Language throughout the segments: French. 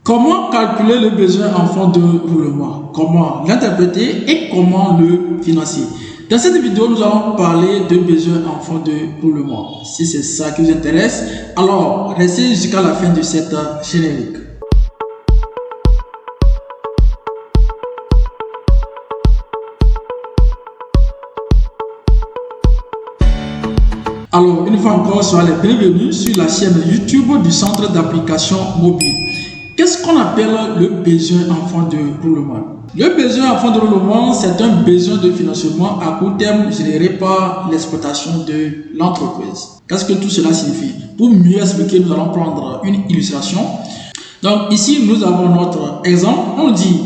Comment calculer le besoin en fonds de roulement? Comment l'interpréter et comment le financer? Dans cette vidéo, nous allons parler de besoin en fonds de roulement. Si c'est ça qui vous intéresse, alors restez jusqu'à la fin de cette générique. Alors, une fois encore, soyez les bienvenus sur la chaîne YouTube du Centre d'application mobile. Qu'est-ce qu'on appelle le besoin en fonds de roulement? Le besoin en fonds de roulement, c'est un besoin de financement à court terme généré par l'exploitation de l'entreprise. Qu'est-ce que tout cela signifie? Pour mieux expliquer, nous allons prendre une illustration. Donc ici, nous avons notre exemple. On dit,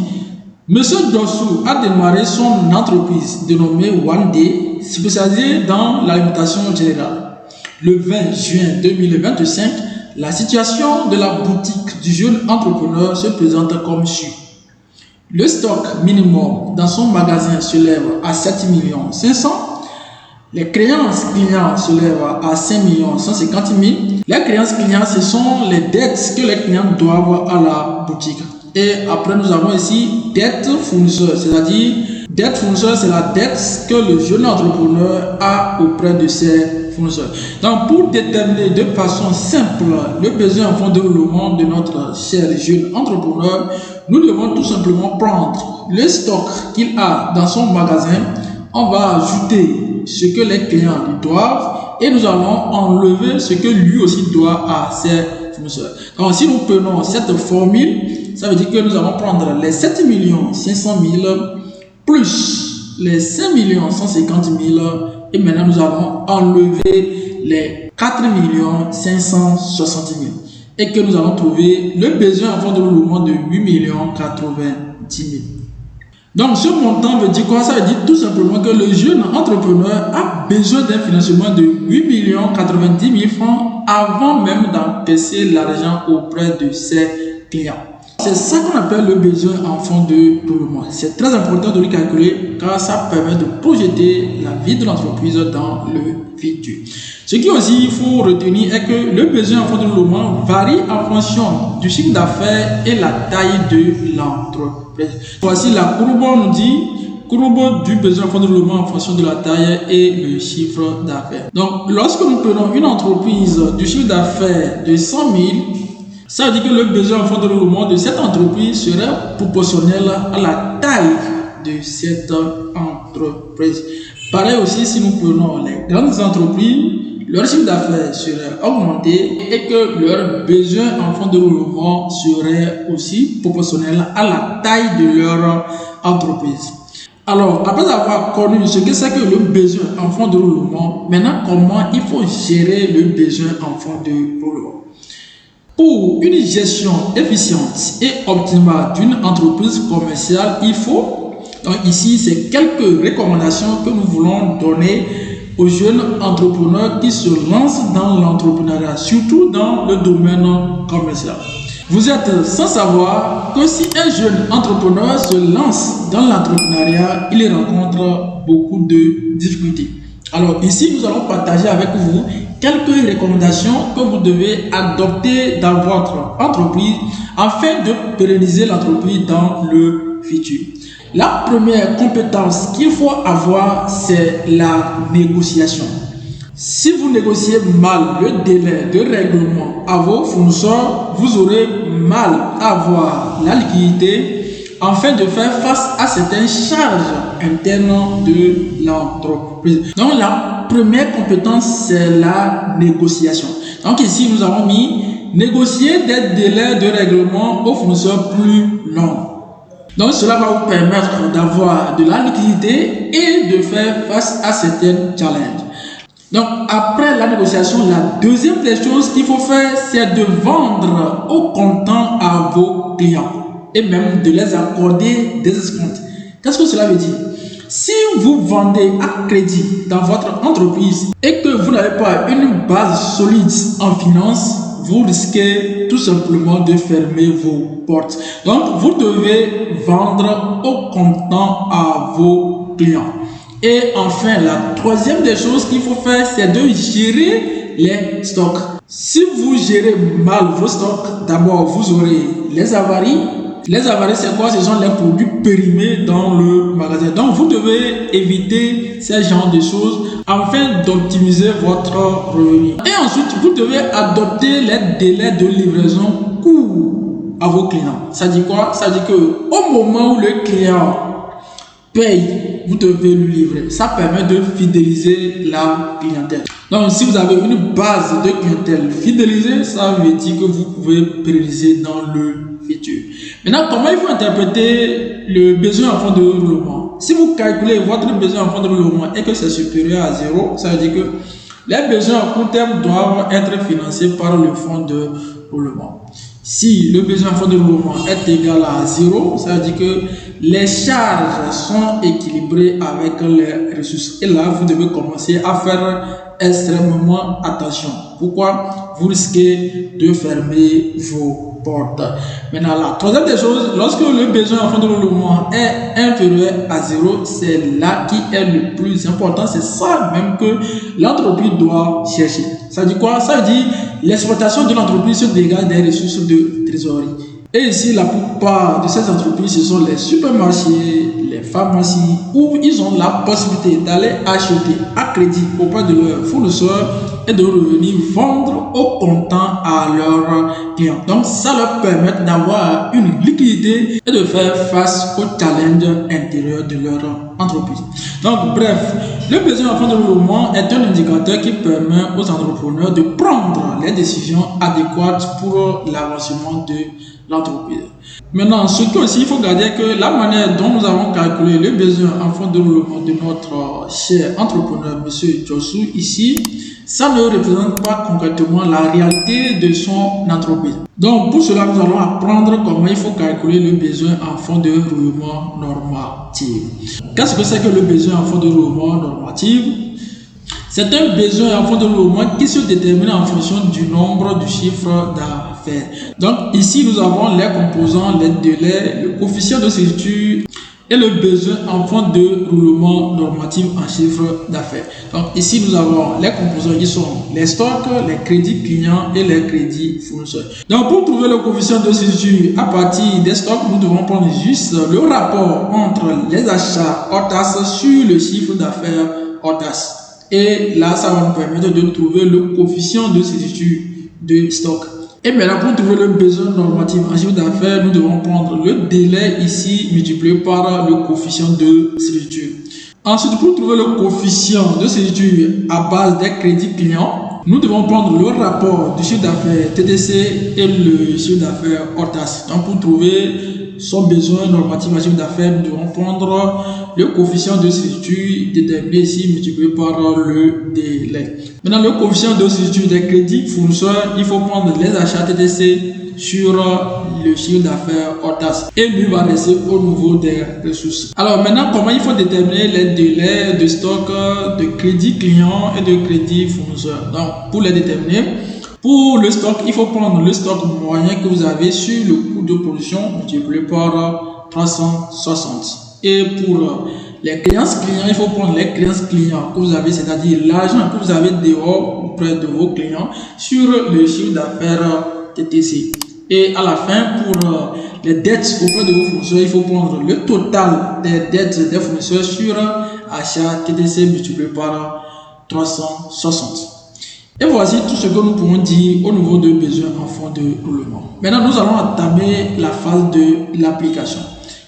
Monsieur Dossou a démarré son entreprise dénommée One Day, spécialisée dans l'alimentation générale. Le 20 juin 2025, la situation de la boutique du jeune entrepreneur se présente comme suit. Le stock minimum dans son magasin se lève à 7 500 000. Les créances clients se lèvent à 5 150 000. Les créances clients, ce sont les dettes que les clients doivent à la boutique. Et après, nous avons ici dette fournisseur, c'est-à-dire dette fournisseur, c'est la dette que le jeune entrepreneur a auprès de ses fournisseurs. Donc, pour déterminer de façon simple le besoin en fonds de roulement de notre cher jeune entrepreneur, nous devons tout simplement prendre le stock qu'il a dans son magasin. On va ajouter ce que les clients lui doivent et nous allons enlever ce que lui aussi doit à ses fournisseurs. Donc, si nous prenons cette formule, ça veut dire que nous allons prendre les 7 500 000 plus les 5 150 000 et maintenant nous allons enlever les 4 560 000 et que nous allons trouver le besoin en fonds de roulement de 8 090 000. Donc ce montant veut dire quoi? Ça veut dire tout simplement que le jeune entrepreneur a besoin d'un financement de 8 090 000 francs avant même d'encaisser l'argent auprès de ses clients. C'est ça qu'on appelle le besoin en fonds de roulement. C'est très important de le calculer car ça permet de projeter la vie de l'entreprise dans le futur. Ce qui aussi il faut retenir est que le besoin en fonds de roulement varie en fonction du chiffre d'affaires et la taille de l'entreprise. Voici la courbe, on nous dit courbe du besoin en fonds de roulement en fonction de la taille et le chiffre d'affaires. Donc lorsque nous prenons une entreprise du chiffre d'affaires de 100 000, ça veut dire que le besoin en fonds de roulement de cette entreprise serait proportionnel à la taille de cette entreprise. Pareil aussi, si nous prenons les grandes entreprises, leur chiffre d'affaires serait augmenté et que leur besoin en fonds de roulement serait aussi proportionnel à la taille de leur entreprise. Alors, après avoir connu ce que c'est que le besoin en fonds de roulement, maintenant comment il faut gérer le besoin en fonds de roulement? Pour une gestion efficiente et optimale d'une entreprise commerciale, il faut, donc ici c'est quelques recommandations que nous voulons donner aux jeunes entrepreneurs qui se lancent dans l'entrepreneuriat, surtout dans le domaine commercial. Vous êtes sans savoir que si un jeune entrepreneur se lance dans l'entrepreneuriat, il rencontre beaucoup de difficultés. Alors ici, nous allons partager avec vous quelques recommandations que vous devez adopter dans votre entreprise afin de pérenniser l'entreprise dans le futur. La première compétence qu'il faut avoir, c'est la négociation. Si vous négociez mal le délai de règlement à vos fournisseurs, vous aurez mal à avoir la liquidité afin de faire face à certaines charges internes de l'entreprise. Donc la première compétence, c'est la négociation. Donc ici, nous avons mis négocier des délais de règlement aux fournisseurs plus longs. Donc cela va vous permettre d'avoir de la liquidité et de faire face à certains challenges. Donc après la négociation, la deuxième des choses qu'il faut faire, c'est de vendre au comptant à vos clients et même de les accorder des escomptes. Qu'est-ce que cela veut dire? Si vous vendez à crédit dans votre entreprise et que vous n'avez pas une base solide en finance, vous risquez tout simplement de fermer vos portes. Donc, vous devez vendre au comptant à vos clients. Et enfin, la troisième des choses qu'il faut faire, c'est de gérer les stocks. Si vous gérez mal vos stocks, d'abord vous aurez les avaries. Les avaries, c'est quoi? Ce sont les produits périmés dans le magasin. Donc, vous devez éviter ces genres de choses afin d'optimiser votre revenu. Et ensuite, vous devez adopter les délais de livraison courts à vos clients. Ça dit quoi? Ça dit que au moment où le client paye, vous devez lui livrer. Ça permet de fidéliser la clientèle. Donc, si vous avez une base de clientèle fidélisée, ça veut dire que vous pouvez pérenniser dans le futur. Maintenant, comment il faut interpréter le besoin en fonds de roulement? Si vous calculez votre besoin en fonds de roulement et que c'est supérieur à 0, ça veut dire que les besoins à court terme doivent être financés par le fonds de roulement. Si le besoin en fonds de roulement est égal à 0, ça veut dire que les charges sont équilibrées avec les ressources. Et là, vous devez commencer à faire extrêmement attention. Pourquoi? Vous risquez de fermer vos portes. Maintenant, la troisième des choses, lorsque le besoin en fonds de roulement est inférieur à 0, c'est là qui est le plus important. C'est ça même que l'entreprise doit chercher. Ça dit quoi? Ça dit l'exploitation de l'entreprise se dégage des ressources de trésorerie. Et ici, la plupart de ces entreprises, ce sont les supermarchés, les pharmacies, où ils ont la possibilité d'aller acheter à crédit auprès de leurs fournisseurs et de revenir vendre au comptant à leurs clients. Donc, ça leur permet d'avoir une liquidité et de faire face aux challenges intérieurs de leur entreprise. Donc, bref, le besoin en fonds de roulement est un indicateur qui permet aux entrepreneurs de prendre les décisions adéquates pour l'avancement de l'entreprise. Maintenant, surtout aussi, il faut garder que la manière dont nous avons calculé le besoin en fonds de roulement de notre cher entrepreneur, M. Josu, ici, ça ne représente pas concrètement la réalité de son entreprise. Donc, pour cela, nous allons apprendre comment il faut calculer le besoin en fonds de roulement normatif. Qu'est-ce que c'est que le besoin en fonds de roulement normatif? C'est un besoin en fonds de roulement qui se détermine en fonction du nombre du chiffre d'affaires. Donc ici, nous avons les composants, les délais, le coefficient de structure et le besoin en fonds de roulement normatif en chiffre d'affaires. Donc ici, nous avons les composants qui sont les stocks, les crédits clients et les crédits fournisseurs. Donc pour trouver le coefficient de structure à partir des stocks, nous devons prendre juste le rapport entre les achats hors taxe sur le chiffre d'affaires hors taxe. Et là, ça va nous permettre de trouver le coefficient de structure de stock. Et maintenant, pour trouver le besoin normatif en chiffre d'affaires, nous devons prendre le délai ici multiplié par le coefficient de structure. Ensuite, pour trouver le coefficient de structure à base des crédits clients, nous devons prendre le rapport du chiffre d'affaires TTC et le chiffre d'affaires hors taxe. Donc, pour trouver son besoin normatif en chiffre d'affaires, nous devons prendre le coefficient de structure déterminé ici multiplié par le délai. Maintenant, le coefficient de structure des crédits fournisseurs, il faut prendre les achats TTC sur le chiffre d'affaires hors taxe et lui va rester au niveau des ressources. Alors maintenant, comment il faut déterminer les délais de stock de crédit client et de crédit fournisseur? Donc, pour les déterminer, pour le stock, il faut prendre le stock moyen que vous avez sur le coût de production multiplié par 360. Et pour les créances clients, il faut prendre les créances clients que vous avez, c'est-à-dire l'argent que vous avez dehors auprès de vos clients sur le chiffre d'affaires TTC. Et à la fin, pour les dettes auprès de vos fournisseurs, il faut prendre le total des dettes des fournisseurs sur achat TTC multiplié par 360. Et voici tout ce que nous pouvons dire au niveau de besoin en fonds de roulement. Maintenant, nous allons entamer la phase de l'application.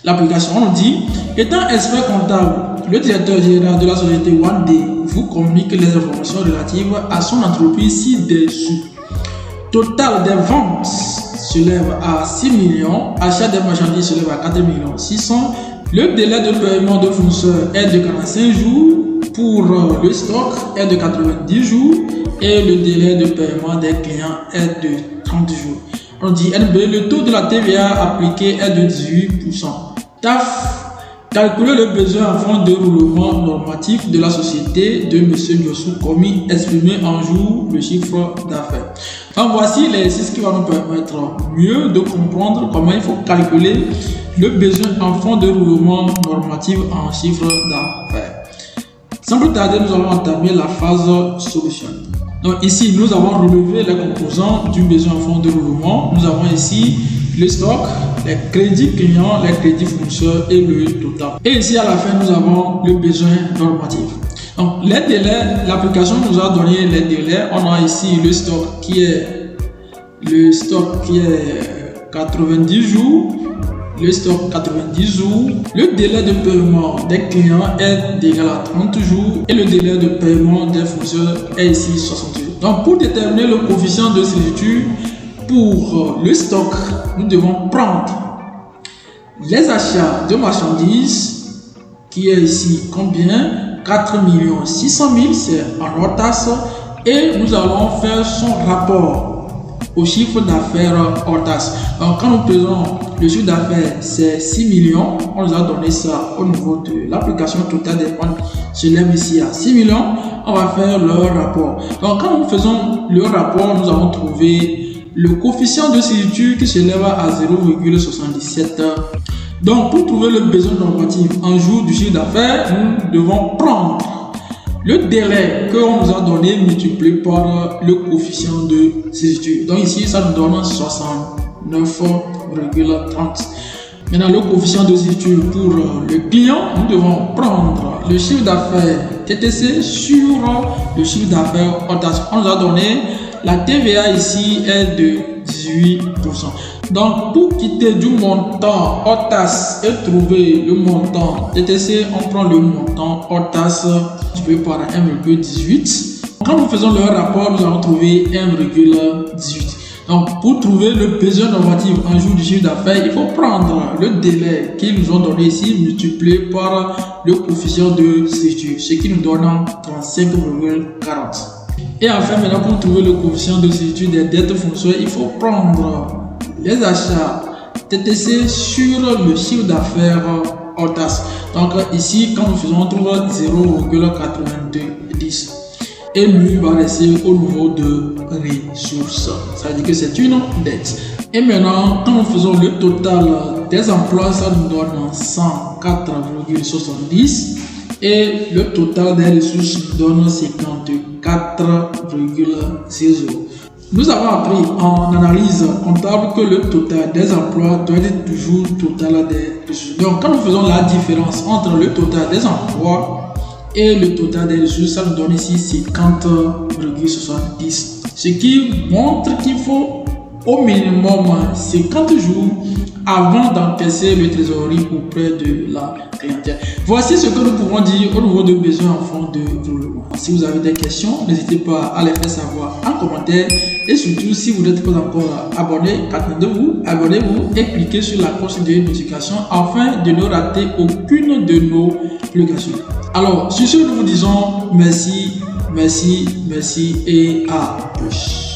L'application, on dit, étant expert comptable, le directeur général de la société One Day vous communique les informations relatives à son entreprise ci-dessous. Total des ventes s'élève à 6 millions, achat des marchandises s'élève à 4 millions 600. Le délai de paiement de fournisseurs est de 45 jours, pour le stock est de 90 jours et le délai de paiement des clients est de 30 jours. On dit NB, le taux de la TVA appliqué est de 18%. TAF, calculer le besoin en fonds de roulement normatif de la société de M. Josu commis exprimé en jour le chiffre d'affaires. Donc voici l'exercice qui va nous permettre mieux de comprendre comment il faut calculer le besoin en fonds de roulement normatif en chiffre d'affaires. Sans plus tarder, nous allons entamer la phase solution. Donc ici, nous avons relevé les composants du besoin en fonds de roulement. Nous avons ici le stock, les crédits clients, les crédits fournisseurs et le total. Et ici, à la fin, nous avons le besoin normatif. Donc, les délais, l'application nous a donné les délais. On a ici le stock qui est 90 jours. Le stock 90 jours. Le délai de paiement des clients est égal à 30 jours. Et le délai de paiement des fournisseurs est ici 60 jours. Donc, pour déterminer le coefficient de césure, pour le stock, nous devons prendre les achats de marchandises qui est ici combien? 4 600 000, c'est en hors taxe, et nous allons faire son rapport au chiffre d'affaires hors taxe. Donc quand nous faisons le chiffre d'affaires, c'est 6 millions, on nous a donné ça au niveau de l'application totale des comptes. Je l'aime ici à 6 millions, on va faire le rapport. Donc quand nous faisons le rapport, nous allons trouver le coefficient de césure qui s'élève à 0,77. Donc, pour trouver le besoin normatif en jour du chiffre d'affaires, nous devons prendre le délai que l'on nous a donné multiplié par le coefficient de césure. Donc ici, ça nous donne 69,30. Maintenant, le coefficient de césure pour le client, nous devons prendre le chiffre d'affaires TTC sur le chiffre d'affaires hors taxe. On nous a donné la TVA ici est de 18%. Donc, pour quitter du montant hors taxe et trouver le montant TTC, on prend le montant hors taxe multiplié par 1,18. Quand nous faisons le rapport, nous allons trouver 1,18. Donc, pour trouver le besoin normatif en jour du chiffre d'affaires, il faut prendre le délai qu'ils nous ont donné ici multiplié par le coefficient de césure, ce qui nous donne 35,40. Et enfin, maintenant, pour trouver le coefficient de césure des dettes fournisseurs, il faut prendre les achats TTC sur le chiffre d'affaires hors taxe. Donc ici, quand nous faisons, on trouve 0,9210. Et lui va rester au niveau de ressources. Ça veut dire que c'est une dette. Et maintenant, quand nous faisons le total des emplois, ça nous donne 104,70. Et le total des ressources nous donne 54,00. Nous avons appris en analyse comptable que le total des emplois doit être toujours total des ressources. Donc, quand nous faisons la différence entre le total des emplois et le total des ressources, ça nous donne ici 50,70. Ce qui montre qu'il faut au minimum 50 jours avant d'encaisser le trésorerie auprès de la clientèle. Voici ce que nous pouvons dire au niveau de besoins en fonds de roulement. Si vous avez des questions, n'hésitez pas à les faire savoir en commentaire. Et surtout, si vous n'êtes pas encore abonné, abonnez-vous et cliquez sur la cloche de notification afin de ne rater aucune de nos publications. Alors, sur ce, nous vous disons merci et à plus.